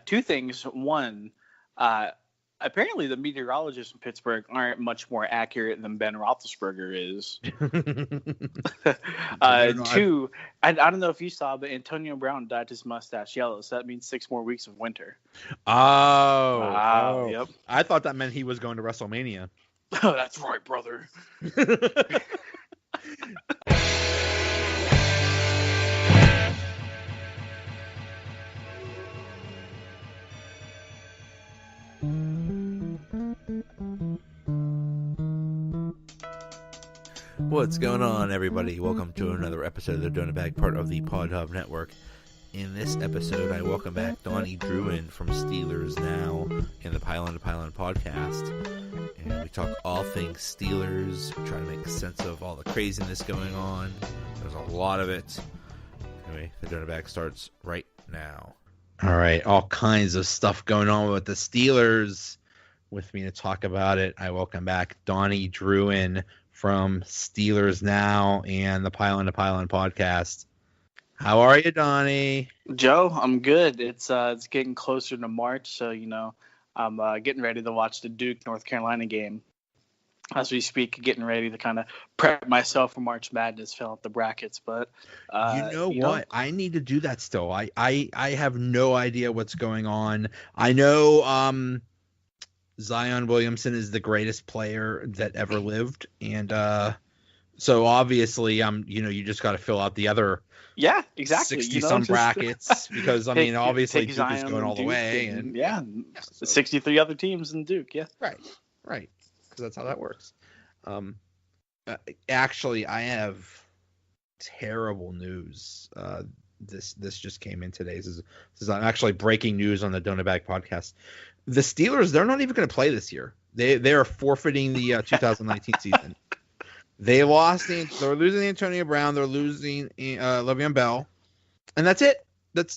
Two things. One, apparently the meteorologists in Pittsburgh aren't much more accurate than Ben Roethlisberger is. Two, I don't know if you saw, but Antonio Brown dyed his mustache yellow, so that means 6 more weeks of winter. Oh. Yep. I thought that meant he was going to WrestleMania. Oh, that's right, brother. What's going on, everybody? Welcome to another episode of the Donut Bag, part of the Pod Hub Network. In this episode, I welcome back Donnie Druin from SteelersNow and the Pylon Podcast. And we talk all things Steelers, try to make sense of all the craziness going on. There's a lot of it. Anyway, the Donut Bag starts right now. All right, all kinds of stuff going on with the Steelers. With me to talk about it, I welcome back Donnie Druin from SteelersNow and the Pylon Podcast. How are you, Donnie? Joe, I'm good. It's getting closer to March, so I'm getting ready to watch the Duke North Carolina game as we speak. Getting ready to kind of prep myself for March Madness, fill out the brackets. But you know what? I need to do that still. I have no idea what's going on. I know Zion Williamson is the greatest player that ever lived, and so obviously you just got to fill out the other 60 some brackets because obviously Duke is going all the way, and 63 other teams in Duke, right, because that's how that works. Actually, I have terrible news. This just came in today. This is actually breaking news on the Donut Bag podcast. The Steelers, they're not even going to play this year. They are forfeiting the 2019 season. They're losing Antonio Brown. They're losing Le'Veon Bell, and that's it. There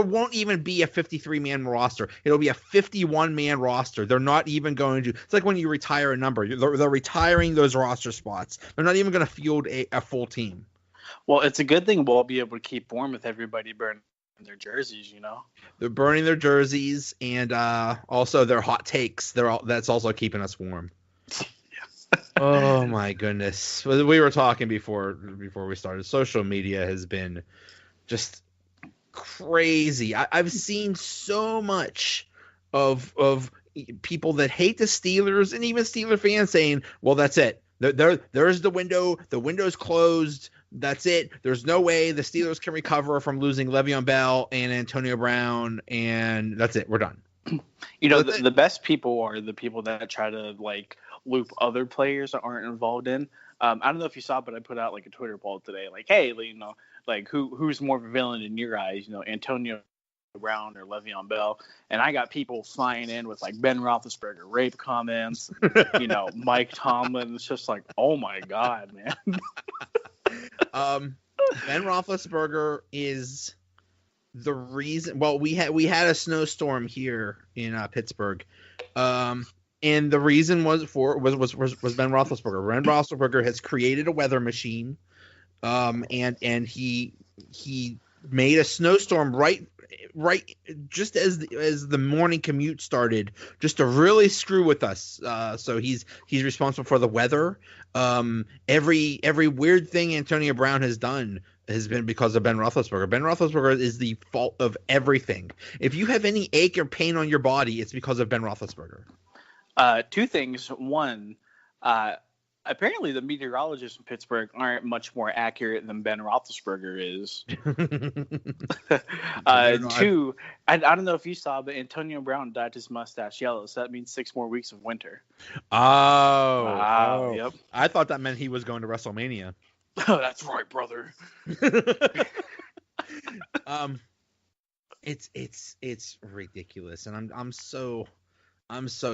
won't even be a 53-man roster. It'll be a 51-man roster. They're not even going to. It's like when you retire a number. They're retiring those roster spots. They're not even going to field a full team. Well, it's a good thing we'll be able to keep warm with everybody burning their jerseys. They're burning their jerseys, and also their hot takes. That's also keeping us warm. Oh my goodness. We were talking before we started. Social media has been just crazy. I've seen so much of people that hate the Steelers and even Steeler fans saying, well, that's it. There's the window. The window's closed. That's it. There's no way the Steelers can recover from losing Le'Veon Bell and Antonio Brown, and that's it. We're done. The best people are the people that try to loop other players that aren't involved in. I don't know if you saw, but I put out a Twitter poll today, hey, who's more of a villain in your eyes, Antonio Brown or Le'Veon Bell? And I got people flying in with Ben Roethlisberger rape comments, Mike Tomlin. It's just oh my god, man. Ben Roethlisberger is the reason. Well, we had a snowstorm here in Pittsburgh, and the reason was Ben Roethlisberger. Ben Roethlisberger has created a weather machine, and he made a snowstorm right just as the morning commute started, just to really screw with us. So he's responsible for the weather. Every weird thing Antonio Brown has done has been because of Ben Roethlisberger. Ben Roethlisberger is the fault of everything. If you have any ache or pain on your body, it's because of Ben Roethlisberger. Two things. One, apparently the meteorologists in Pittsburgh aren't much more accurate than Ben Roethlisberger is. Two, I don't know if you saw, but Antonio Brown dyed his mustache yellow, so that means 6 more weeks of winter. Oh. Yep. I thought that meant he was going to WrestleMania. Oh, that's right, brother. It's ridiculous, and I'm so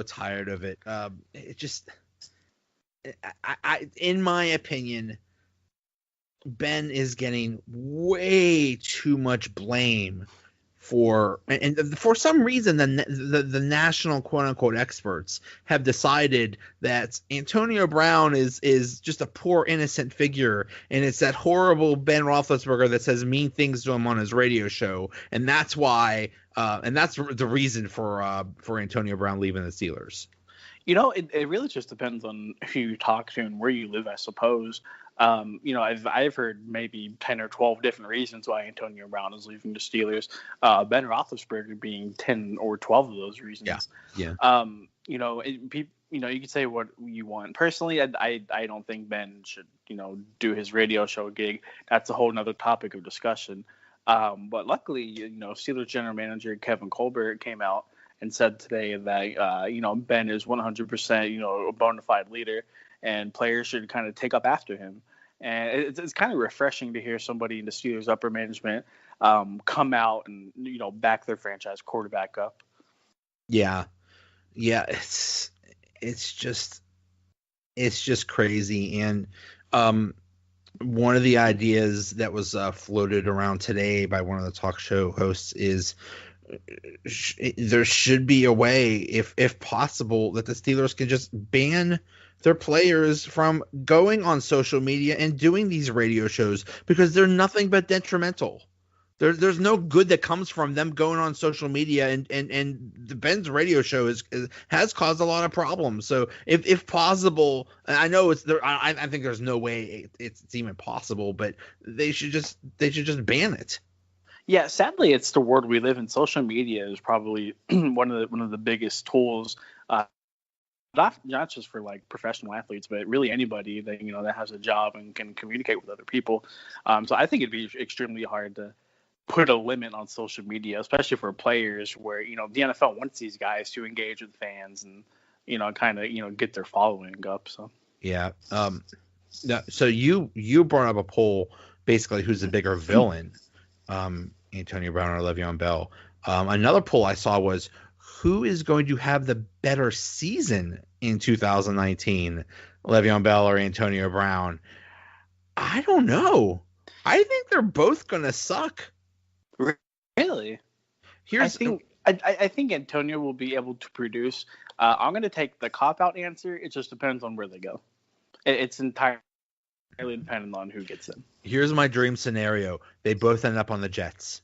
tired of it. It just. In my opinion, Ben is getting way too much blame and for some reason the national quote unquote experts have decided that Antonio Brown is just a poor innocent figure, and it's that horrible Ben Roethlisberger that says mean things to him on his radio show, and that's why and that's the reason for Antonio Brown leaving the Steelers. It really just depends on who you talk to and where you live, I suppose. I've heard maybe 10 or 12 different reasons why Antonio Brown is leaving the Steelers. Ben Roethlisberger being 10 or 12 of those reasons. Yeah. You can say what you want. Personally, I don't think Ben should, do his radio show gig. That's a whole nother topic of discussion. But luckily, Steelers general manager Kevin Colbert came out and said today that, Ben is 100%, a bona fide leader, and players should kind of take up after him. And it's kind of refreshing to hear somebody in the Steelers upper management come out and, back their franchise quarterback up. Yeah. It's just crazy. And one of the ideas that was floated around today by one of the talk show hosts is there should be a way, if possible, that the Steelers can just ban their players from going on social media and doing these radio shows, because they're nothing but detrimental. There's no good that comes from them going on social media, and the Ben's radio show has caused a lot of problems. So if possible, I know it's there. I think there's no way it's even possible, but they should just ban it. Yeah, sadly, it's the world we live in. Social media is probably one of the biggest tools, not just for like professional athletes, but really anybody that that has a job and can communicate with other people. So I think it'd be extremely hard to put a limit on social media, especially for players, where the NFL wants these guys to engage with fans and kind of get their following up. So yeah. So you brought up a poll, basically, who's the bigger villain? Antonio Brown or Le'Veon Bell. Another poll I saw was, who is going to have the better season in 2019, Le'Veon Bell or Antonio Brown? I don't know. I think they're both going to suck. Really? I think Antonio will be able to produce. I'm going to take the cop-out answer. It just depends on where they go. It's entirely dependent on who gets in. Here's my dream scenario. They both end up on the Jets.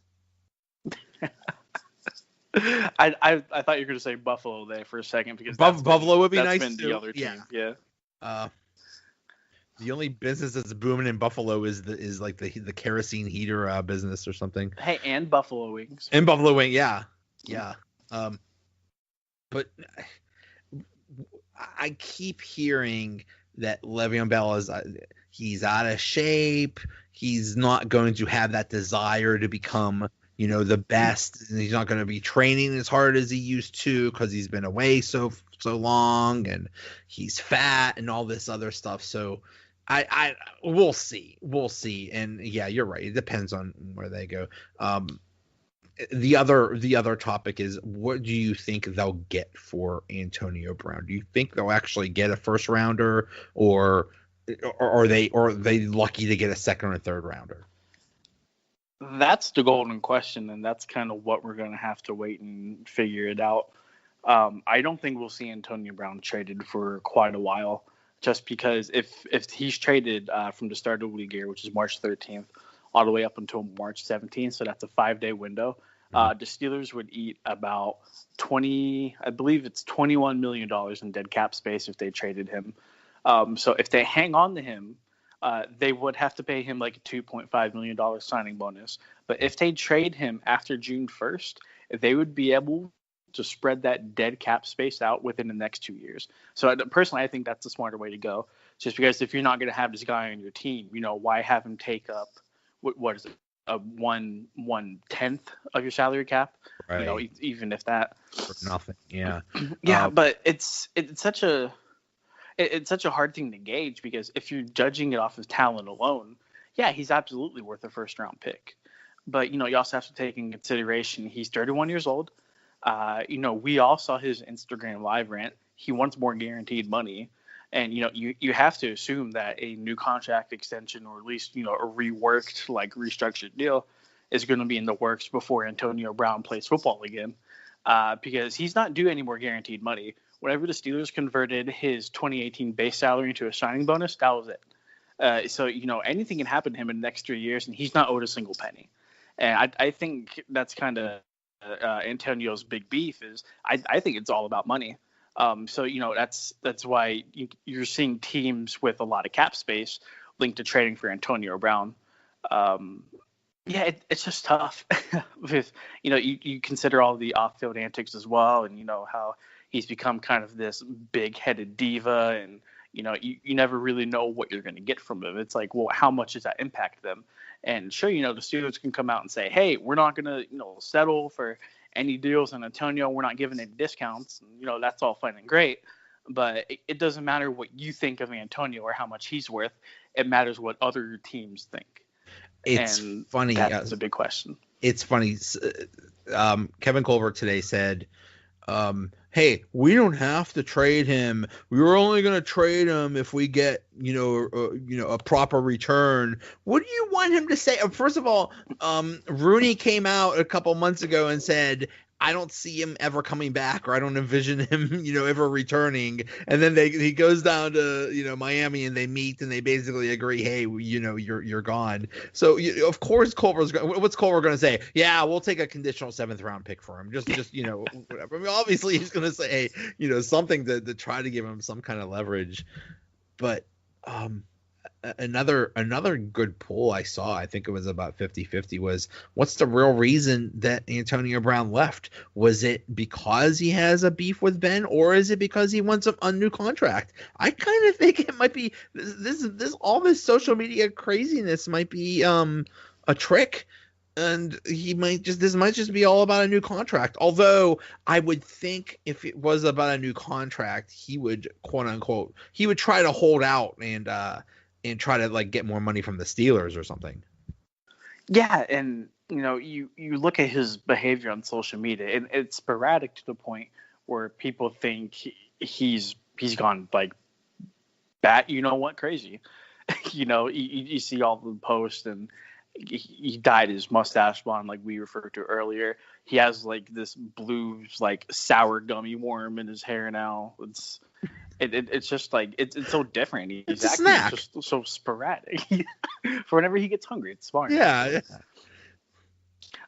I thought you were going to say Buffalo there for a second, because Buffalo would be nice been too. The other team. Yeah. The only business that's booming in Buffalo is like the kerosene heater business or something. Hey, and Buffalo wings. And Buffalo wing, yeah. But I keep hearing that Le'Veon Bell he's out of shape. He's not going to have that desire to become, the best. And he's not going to be training as hard as he used to because he's been away so long, and he's fat and all this other stuff. So we'll see. And yeah, you're right. It depends on where they go. The other topic is, what do you think they'll get for Antonio Brown? Do you think they'll actually get a first rounder, or are they lucky to get a second or third rounder? That's the golden question, and that's kind of what we're going to have to wait and figure it out. I don't think we'll see Antonio Brown traded for quite a while, just because if he's traded from the start of the league year, which is March 13th, all the way up until March 17th, so that's a 5-day window, the Steelers would eat about $21 million in dead cap space if they traded him. So if they hang on to him, they would have to pay him like a $2.5 million signing bonus. But if they trade him after June 1st, they would be able to spread that dead cap space out within the next 2 years. So personally, I think that's the smarter way to go. Just because if you're not going to have this guy on your team, why have him take up what is it, a 1/10 of your salary cap? Right. Even if that. For nothing. Yeah. Yeah, but it's such a hard thing to gauge, because if you're judging it off of talent alone, yeah, he's absolutely worth a first round pick. But you also have to take in consideration he's 31 years old. We all saw his Instagram live rant. He wants more guaranteed money. And, you have to assume that a new contract extension, or at least, a reworked, restructured deal, is going to be in the works before Antonio Brown plays football again, because he's not due any more guaranteed money. Whenever the Steelers converted his 2018 base salary into a signing bonus, that was it. So, anything can happen to him in the next 3 years, and he's not owed a single penny. And I think that's kind of Antonio's big beef is I think it's all about money. So, that's why you're seeing teams with a lot of cap space linked to trading for Antonio Brown. It's just tough. With, you consider all the off-field antics as well, and how he's become kind of this big-headed diva, and you never really know what you're going to get from him. It's like, well, how much does that impact them? And sure, the Steelers can come out and say, hey, we're not going to settle for any deals on Antonio. We're not giving any discounts. That's all fine and great. But it doesn't matter what you think of Antonio or how much he's worth. It matters what other teams think. It's funny. That's a big question. It's funny. Kevin Colbert today said, hey, we don't have to trade him. We were only going to trade him if we get, a proper return. What do you want him to say? First of all, Rooney came out a couple months ago and said, I don't see him ever coming back, or I don't envision him, ever returning. And then he goes down to, Miami, and they meet, and they basically agree, hey, you're gone. So of course what's Culver going to say? Yeah, we'll take a conditional 7th round pick for him. Just whatever. I mean, obviously he's going to say, something to try to give him some kind of leverage. But another good poll I saw, I think it was about 50-50, was what's the real reason that Antonio Brown left? Was it because he has a beef with Ben, or is it because he wants a new contract? I kind of think it might be this all this social media craziness might be a trick, and this might just be all about a new contract. Although I would think if it was about a new contract, he would, quote unquote, try to hold out and try to get more money from the Steelers or something. Yeah, and you look at his behavior on social media, and it's sporadic to the point where people think he's gone bat, crazy. You see all the posts, and he dyed his mustache blonde, like we referred to earlier. He has this blue sour gummy worm in his hair now. It's just it's so different. It's a snack. Just so sporadic. For whenever he gets hungry, it's smart. Yeah.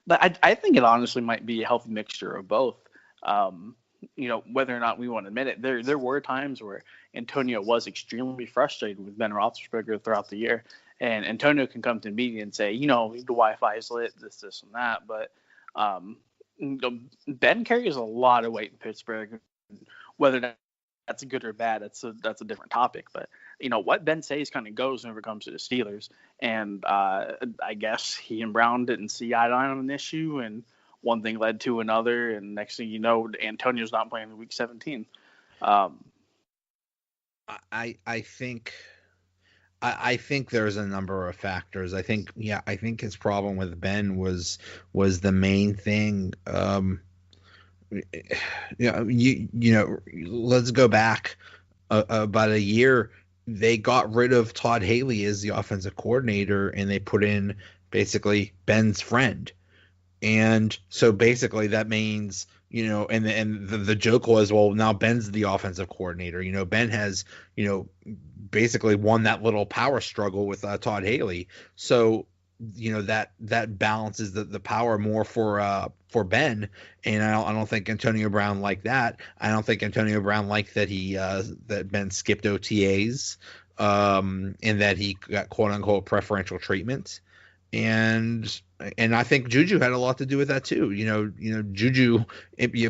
But I think it honestly might be a healthy mixture of both. Whether or not we want to admit it, there were times where Antonio was extremely frustrated with Ben Roethlisberger throughout the year, and Antonio can come to the media and say, the Wi-Fi is lit, this and that. But Ben carries a lot of weight in Pittsburgh. Whether that's good or bad, that's a different topic. But what Ben says kind of goes whenever it comes to the Steelers. And I guess he and Brown didn't see eye to eye on an issue, and one thing led to another, and next thing you know, Antonio's not playing in Week 17. I think there's a number of factors. I think his problem with Ben was the main thing. Let's go back about a year. They got rid of Todd Haley as the offensive coordinator, and they put in basically Ben's friend. And so basically that means, and the joke was, well, now Ben's the offensive coordinator. Ben has, basically won that little power struggle with Todd Haley. So, that balances the power more for Ben. And I don't think Antonio Brown liked that. I don't think Antonio Brown liked that that Ben skipped OTAs, and that he got quote unquote preferential treatment. And I think Juju had a lot to do with that too. Juju,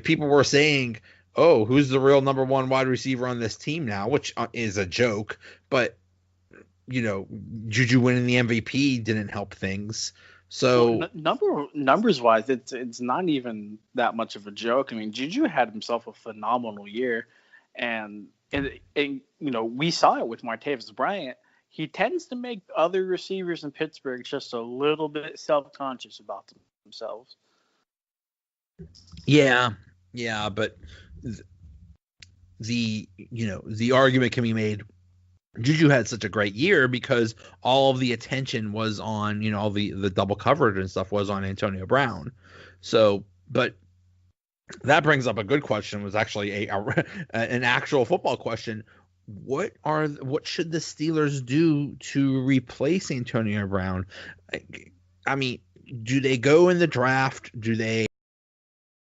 people were saying, oh, who's the real number one wide receiver on this team now, which is a joke, but Juju winning the MVP didn't help things. So numbers wise, it's not even that much of a joke. I mean, Juju had himself a phenomenal year, and we saw it with Martavis Bryant. He tends to make other receivers in Pittsburgh just a little bit self-conscious about themselves. Yeah, but the argument can be made Juju had such a great year because all of the attention was on, all the double coverage and stuff was on Antonio Brown. So, but that brings up a good question. Was actually an actual football question. What should the Steelers do to replace Antonio Brown? I mean, do they go in the draft? Do they